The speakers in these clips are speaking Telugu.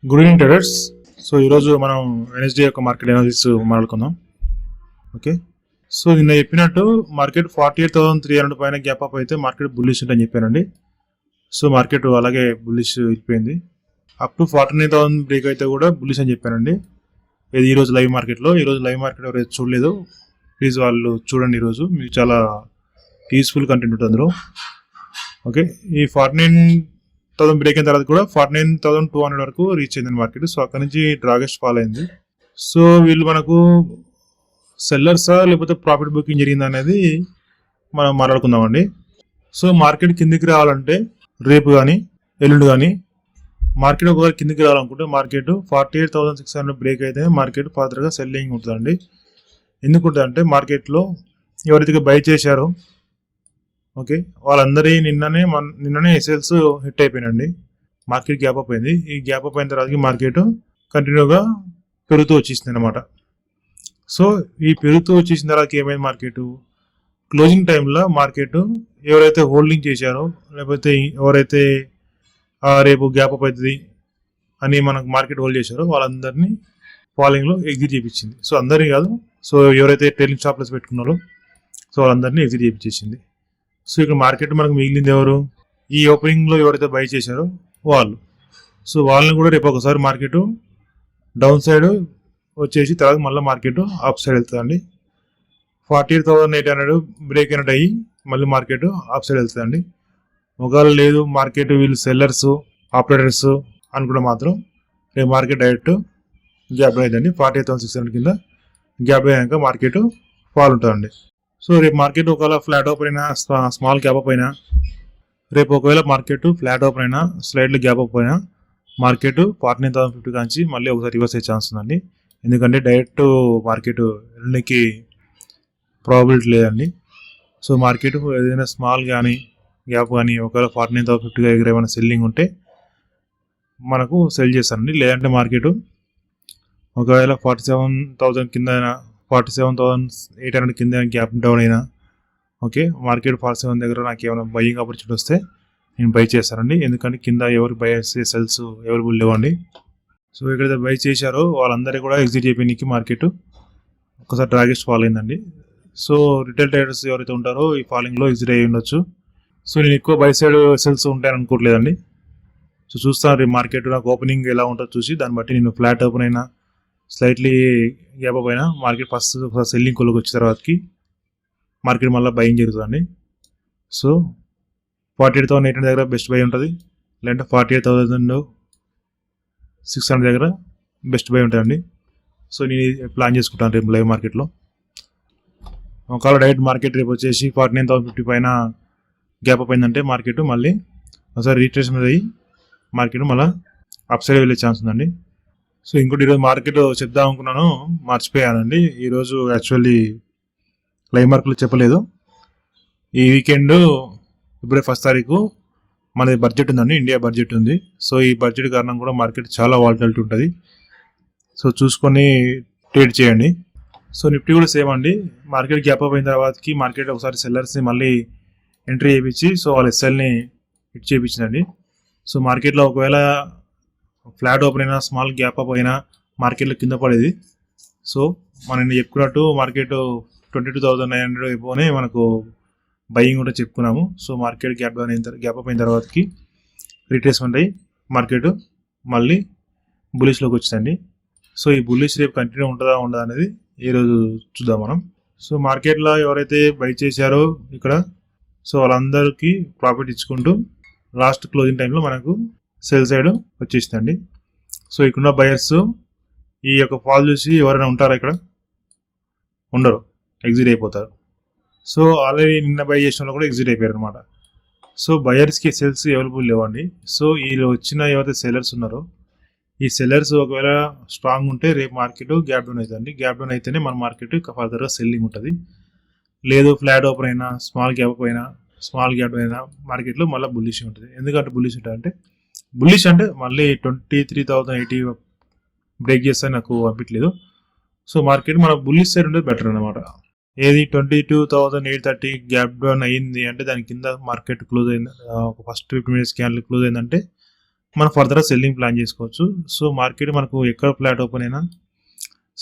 Good evening traders. సో ఈరోజు మనం వెనస్డే యొక్క మార్కెట్ అనాలిసిస్ మాట్లాడుకుందాం. ఓకే, సో నిన్న చెప్పినట్టు మార్కెట్ 48,300 పైన గ్యాప్ అప్ అయితే మార్కెట్ బుల్లిష్ ఉంటుందని చెప్పానండి. సో మార్కెట్ అలాగే బుల్లిష్ వెళ్ళిపోయింది. అప్ టు 49,000 బ్రేక్ అయితే కూడా బుల్లిష్ అని చెప్పానండి. ఇది ఈరోజు లైవ్ మార్కెట్లో. ఈరోజు లైవ్ మార్కెట్ ఎవరైతే చూడలేదు ప్లీజ్ వాళ్ళు చూడండి. ఈరోజు మీకు చాలా యూస్ఫుల్ కంటెంట్ ఉంటుంది అందులో. ఓకే, ఈ 49,000 బ్రేక్ అయిన తర్వాత కూడా 49,200 వరకు రీచ్ అయింది మార్కెట్. సో అక్కడ నుంచి డ్రాగెస్ట్ ఫాల్ అయింది. సో వీళ్ళు మనకు సెల్లర్సా లేకపోతే ప్రాఫిట్ బుకింగ్ జరిగిందా అనేది మనం మాట్లాడుకుందామండి. సో మార్కెట్ కిందికి రావాలంటే రేపు కానీ ఎల్లుండి కానీ మార్కెట్ ఒకవేళ కిందికి రావాలనుకుంటే మార్కెట్ 48,600 బ్రేక్ అయితే మార్కెట్ ఫర్దర్గా సెల్లింగ్ ఉంటుందండి. ఎందుకుంటుందంటే మార్కెట్లో ఎవరైతే బై చేశారో ఓకే వాళ్ళందరి నిన్ననే ఎస్ఎల్స్ హిట్ అయిపోయినండి. మార్కెట్ గ్యాప్ అప్ అయింది. ఈ గ్యాప్ అప్ అయిన తర్వాత మార్కెట్ కంటిన్యూగా పెరుగుతూ వచ్చేసింది అనమాట. సో ఈ పెరుగుతూ వచ్చేసిన తర్వాత ఏమైంది, మార్కెట్ క్లోజింగ్ టైంలో మార్కెట్ ఎవరైతే హోల్డింగ్ చేశారో లేకపోతే ఎవరైతే రేపు గ్యాప్ అప్ అవుతుంది అని మనకు మార్కెట్ హోల్డ్ చేశారో వాళ్ళందరినీ ఫాలోయింగ్లో ఎగ్జిట్ చేయించింది. సో అందరినీ కాదు, సో ఎవరైతే ట్రైలింగ్ స్టాప్ లాస్ పెట్టుకున్నారో సో వాళ్ళందరినీ ఎగ్జిట్ చేయించేసింది. సో ఇక్కడ మార్కెట్ మనకు మిగిలింది ఎవరు, ఈ ఓపెనింగ్లో ఎవరైతే బై చేశారో వాళ్ళు. సో వాళ్ళని కూడా రేపు ఒకసారి మార్కెట్ డౌన్ సైడ్ వచ్చేసి తర్వాత మళ్ళీ మార్కెట్ అప్ సైడ్ వెళ్తుందండి. 48,800 బ్రేక్ అయినట్టు అయ్యి మళ్ళీ మార్కెట్ అప్ సైడ్ వెళ్తుందండి. ఒకవేళ లేదు మార్కెట్ వీళ్ళు సెల్లర్స్ ఆపరేటర్స్ అనుకుంటే మాత్రం రేపు మార్కెట్ డైరెక్ట్ గ్యాప్ అయిందండి. 48,600 కింద గ్యాప్ అయ్యాక మార్కెట్ ఫాల్ ఉంటుందండి. సో రేపు మార్కెట్ ఒకవేళ ఫ్లాట్ ఓపెన్ అయినా స్మాల్ గ్యాప్ అప్ అయినా రేపు ఒకవేళ మార్కెట్ ఫ్లాట్ ఓపెన్ అయినా స్లైడ్లో గ్యాప్ అప్ అయినా మార్కెట్ 49,050 కాంచి మళ్ళీ ఒకసారి రివర్స్ అయ్యే ఛాన్స్ ఉందండి. ఎందుకంటే డైరెక్ట్ మార్కెట్ వెళ్ళడానికి ప్రాబిలిటీ లేదండి. సో మార్కెట్ ఏదైనా స్మాల్ కానీ గ్యాప్ కానీ ఒకవేళ 49,050 దగ్గర ఏమైనా సెల్లింగ్ ఉంటే మనకు సెల్ చేస్తారండి. లేదంటే మార్కెట్ ఒకవేళ 47,000 కింద 47,800 కింద గ్యాప్ డౌన్ అయినా ఓకే మార్కెట్ 47 దగ్గర నాకు ఏమైనా బయింగ్ ఆపర్చునిటీ వస్తే నేను బై చేస్తానండి. ఎందుకంటే కింద ఎవరు బై చేసే సెల్స్ అవైలబుల్ లేవండి. సో ఎక్కడైతే బై చేశారో వాళ్ళందరూ కూడా ఎగ్జిట్ అయిపోయినాకి మార్కెట్ ఒకసారి డ్రాగెస్ట్ ఫాల్ అయిందండి. సో రిటైల్ ట్రేడర్స్ ఎవరైతే ఉంటారో ఈ ఫాలింగ్లో ఎగ్జిట్ అయ్యి ఉండొచ్చు. సో నేను ఎక్కువ బై సైడ్ సెల్స్ ఉంటాయని అనుకోవట్లేదండి. సో చూస్తాను రేపు మార్కెట్ నాకు ఓపెనింగ్ ఎలా ఉంటుందో చూసి దాన్ని బట్టి నేను ఫ్లాట్ ఓపెన్ అయినా స్లైట్లీ గ్యాప్ అప్ అయినా మార్కెట్ ఫస్ట్ సెల్లింగ్ కొలకు వచ్చిన తర్వాతకి మార్కెట్ మళ్ళీ బయింగ్ జరుగుతుందండి. సో 48,800 దగ్గర బెస్ట్ బై ఉంటుంది, లేదంటే 48,600 దగ్గర బెస్ట్ బై ఉంటుందండి. సో నేను ప్లాన్ చేసుకుంటాను రేపు లైవ్ మార్కెట్లో. ఒకవేళ డైరెక్ట్ మార్కెట్ రేపు వచ్చేసి 49,050 పైన గ్యాప్ అప్ అయిందంటే మార్కెట్ మళ్ళీ ఒకసారి రీట్రేస్మెంట్ అయ్యి మార్కెట్ మళ్ళీ అప్ సైడ్ వెళ్ళే ఛాన్స్ ఉందండి. సో ఇంకోటి ఈరోజు మార్కెట్ చెప్దాం అనుకున్నాను మర్చిపోయానండి. ఈరోజు యాక్చువల్లీ లైవ్ మార్కెట్లో చెప్పలేదు. ఈ వీకెండ్ ఫిబ్రవరి 1 తారీఖు మనది బడ్జెట్ ఉందండి, ఇండియా బడ్జెట్ ఉంది. సో ఈ బడ్జెట్ కారణం కూడా మార్కెట్ చాలా వాలటిలిటీ ఉంటుంది. సో చూసుకొని ట్రేడ్ చేయండి. సో నిఫ్టీ కూడా సేమ్ అండి. మార్కెట్ గ్యాప్ అప్ అయిన తర్వాతకి మార్కెట్ ఒకసారి సెల్లర్స్ని మళ్ళీ ఎంట్రీ చేయించి సో వాళ్ళ ఎస్ఎల్ని హిట్ చేయించిందండి. సో మార్కెట్లో ఒకవేళ ఫ్లాట్ ఓపెన్ అయినా స్మాల్ గ్యాప్ అప్ అయినా మార్కెట్లో కింద పడేది. సో మనం చెప్పుకున్నట్టు మార్కెట్ 22,900 అయిపోయి మనకు బయింగ్ కూడా చెప్పుకున్నాము. సో మార్కెట్ గ్యాప్ అప్ అయిన తర్వాతకి రిట్రేస్మెంట్ అయ్యి మార్కెట్ మళ్ళీ బులిష్లోకి వచ్చిందండి. సో ఈ బులిష్ రేపు కంటిన్యూ ఉంటుందా ఉండదా అనేది ఈరోజు చూద్దాం మనం. సో మార్కెట్లో ఎవరైతే బై చేశారో ఇక్కడ సో వాళ్ళందరికీ ప్రాఫిట్ ఇచ్చుకుంటూ లాస్ట్ క్లోజింగ్ టైంలో మనకు సెల్ సైడ్ వచ్చేసిందండి. సో ఇక్కడున్న బయర్స్ ఈ యొక్క ఫాల్ చూసి ఎవరైనా ఉంటారా, ఇక్కడ ఉండరు, ఎగ్జిట్ అయిపోతారు. సో ఆల్రెడీ నిన్న బై చేసిన వాళ్ళు కూడా ఎగ్జిట్ అయిపోయారు అనమాట. సో బయర్స్కి సెల్స్ అవైలబుల్ లేవండి. సో వీళ్ళు వచ్చిన ఎవరైతే సెల్లర్స్ ఉన్నారో ఈ సెల్లర్స్ ఒకవేళ స్ట్రాంగ్ ఉంటే రేపు మార్కెట్ గ్యాప్ డౌన్ అవుతుంది. గ్యాప్ డౌన్ అయితేనే మన మార్కెట్ ఫర్దర్గా సెల్లింగ్ ఉంటుంది. లేదు ఫ్లాట్ ఓపెన్ అయినా స్మాల్ గ్యాప్ అయినా మార్కెట్లో మళ్ళీ బుల్లిష్ ఉంటుంది. ఎందుకంటే బుల్లిష్ ఉంటుంది అంటే మళ్ళీ 23,080 బ్రేక్ చేస్తే నాకు అనిపించలేదు. సో మార్కెట్ మన బుల్లిష్ సైడ్ ఉండేది బెటర్ అనమాట. ఏది 22,830 గ్యాప్ డౌన్ అయ్యింది అంటే దాని కింద మార్కెట్ క్లోజ్ అయింది. ఒక ఫస్ట్ 50 minutes క్యాండిల్ క్లోజ్ అయిందంటే మనం ఫర్దర్గా సెల్లింగ్ ప్లాన్ చేసుకోవచ్చు. సో మార్కెట్ మనకు ఎక్కడ ఫ్లాట్ ఓపెన్ అయినా,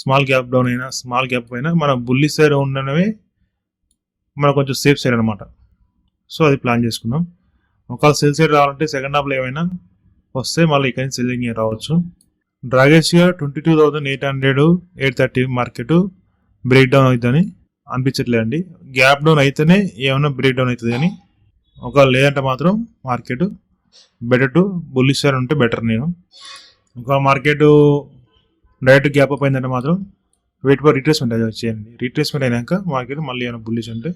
స్మాల్ గ్యాప్ డౌన్ అయినా, స్మాల్ గ్యాప్ అయినా మన బుల్లి సైడ్ ఉండడమే మనకు కొంచెం సేఫ్ సైడ్ అనమాట. సో అది ప్లాన్ చేసుకుందాం. ఒకవేళ సెల్ సైడ్ రావాలంటే సెకండ్ హాఫ్లో ఏమైనా వస్తే మళ్ళీ ఇక్కడి నుంచి సెల్లింగ్ రావచ్చు. డ్రాగేష్గా 22,800 830 మార్కెట్ బ్రేక్ డౌన్ అవుతుందని అనిపించట్లేదండి. గ్యాప్ డౌన్ అయితేనే ఏమైనా బ్రేక్ డౌన్ అవుతుంది కానీ ఒకవేళ లేదంటే మాత్రం market better to bullish side ఉంటే బెటర్. నేను ఒక మార్కెట్ డైరెక్ట్ గ్యాప్ అప్ అయిందంటే మాత్రం వెయిట్ ఫర్ రిట్రేస్మెంట్ అది వచ్చేయండి. రిట్రేస్మెంట్ అయినాక మార్కెట్ మళ్ళీ ఏమైనా బుల్లిష్ ఉంటే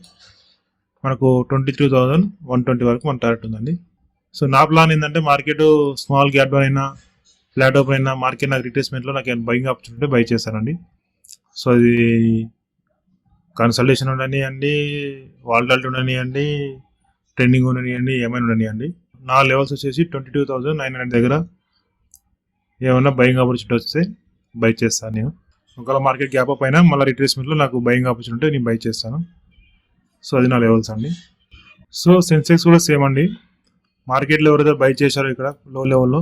మనకు 23,120 వరకు మన టార్గెట్ ఉందండి. సో నా ప్లాన్ ఏంటంటే మార్కెట్ స్మాల్ గ్యాప్ డౌన్ అయినా, ఫ్లాట్ ఓపెన్ అయినా మార్కెట్ నాకు రిట్రేస్మెంట్లో నాకు ఏమైనా బయింగ్ ఆపర్చునిటీ బై చేస్తానండి. సో అది కన్సల్టేషన్ ఉండనివ్వండి, వాల్టాలిటీ ఉండనివ్వండి, ట్రెండింగ్ ఉండనివ్వండి, ఏమైనా ఉండనివ్వండి. నా లెవెల్స్ వచ్చేసి 22,900 దగ్గర ఏమైనా బయింగ్ ఆపర్చునిటీ వస్తే బై చేస్తాను నేను. ఒకవేళ మార్కెట్ గ్యాప్ అప్ అయినా మళ్ళీ రిట్రేస్మెంట్లో నాకు బయింగ్ ఆపర్చునిటీ నేను బై చేస్తాను. సో అది నా లెవెల్స్ అండి. సో సెన్సెక్స్ కూడా సేమ్ అండి. మార్కెట్లో ఎవరైతే బై చేశారో ఇక్కడ లో లెవెల్లో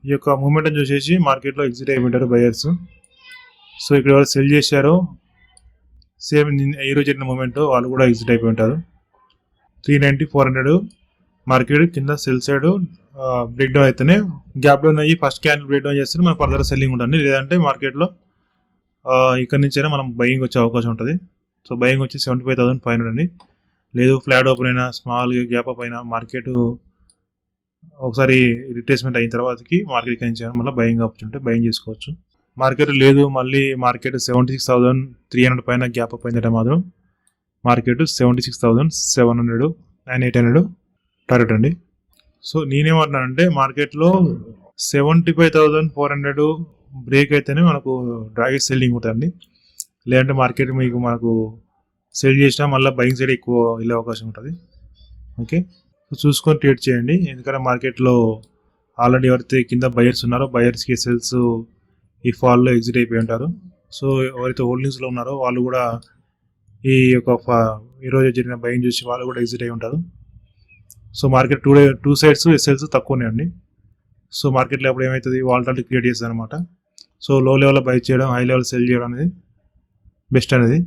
ఈ యొక్క మూమెంట్ చూసేసి మార్కెట్లో ఎగ్జిట్ అయిపోయింటారు బయర్స్. సో ఇక్కడ ఎవరు సెల్ చేశారో సేమ్ ఈరోజు జరిగిన మూమెంట్ వాళ్ళు కూడా ఎగ్జిట్ అయిపోయి ఉంటారు. 390, 400 మార్కెట్ కింద సెల్ సైడ్ బ్రేక్ డౌన్ అయితేనే గ్యాప్ డౌన్ అయ్యి ఫస్ట్ క్యాండిల్ బ్రేక్ డౌన్ చేస్తే మనకు ఫర్దర్ సెల్లింగ్ ఉంటుంది. లేదంటే మార్కెట్లో ఇక్కడ నుంచి అయినా మనం బయింగ్ వచ్చే అవకాశం ఉంటుంది. సో బయింగ్ వచ్చి 75,500 అండి. లేదు ఫ్లాట్ ఓపెన్ అయినా, స్మాల్ గ్యాప్ అప్ అయినా మార్కెట్ ఒకసారి రిట్రేస్మెంట్ అయిన తర్వాతకి మార్కెట్ నుంచి మళ్ళీ బయింగ్ ఆపర్చునిటీ బయింగ్ చేసుకోవచ్చు. మార్కెట్ లేదు మళ్ళీ మార్కెట్ 76,300 పైన గ్యాప్ అప్ అయిందంటే మాత్రం మార్కెట్ 76,700 అండ్ 800 టార్గెట్ అండి. సో నేనేమంటున్నానంటే మార్కెట్లో 75,400 బ్రేక్ అయితేనే మనకు డ్రాగేజ్ సెల్లింగ్ ఉంటుందండి. లేదంటే మార్కెట్ మనకు సెల్ చేసినా మళ్ళీ బయింగ్ సైడ్ ఎక్కువ వెళ్ళే అవకాశం ఉంటుంది. ఓకే, సో చూసుకొని ట్రేడ్ చేయండి. ఎందుకంటే మార్కెట్లో ఆల్రెడీ ఎవరైతే కింద బయర్స్ ఉన్నారో బయర్స్కి సెల్స్ ఈ ఫాల్లో ఎగ్జిట్ అయిపోయి ఉంటారు. సో ఎవరైతే హోల్డింగ్స్లో ఉన్నారో వాళ్ళు కూడా ఈ యొక్క ఈరోజు జరిగిన బయింగ్ చూసి వాళ్ళు కూడా ఎగ్జిట్ అయి ఉంటారు. So market two sides cells తక్కువనే అండి. సో మార్కెట్లో అప్పుడు ఏమవుతుంది, వాల్టాలిటీ క్రియేట్ చేస్తుంది అనమాట. సో లో లెవెల్లో బై చేయడం, హై లెవెల్ సెల్ చేయడం అనేది బెస్ట్ అనేది.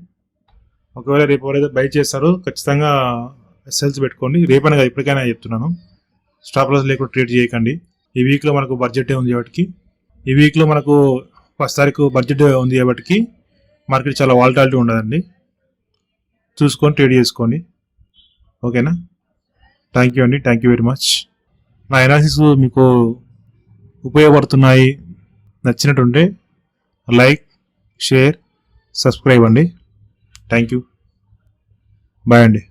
ఒకవేళ రేపు ఎవరైతే బై చేస్తారో ఖచ్చితంగా సెల్స్ పెట్టుకోండి. రేపైనా కాదు ఇప్పటికైనా చెప్తున్నాను, స్టాప్ లాస్ లేకుండా ట్రేడ్ చేయకండి. ఈ వీక్లో మనకు బడ్జెట్ ఉంది కాబట్టి, ఈ వీక్లో మనకు 1st తారీఖు బడ్జెట్ ఉంది కాబట్టి మార్కెట్ చాలా వాల్టాలిటీ ఉండదండి. చూసుకొని ట్రేడ్ చేసుకోండి. ఓకేనా, థ్యాంక్ యూ అండి, థ్యాంక్ యూ వెరీ మచ్. నా అనాలిసిస్ మీకు ఉపయోగపడుతున్నాయి, నచ్చినట్టుంటే లైక్, షేర్, సబ్స్క్రైబ్ అండి. థ్యాంక్ యూ, బాయ్ అండి.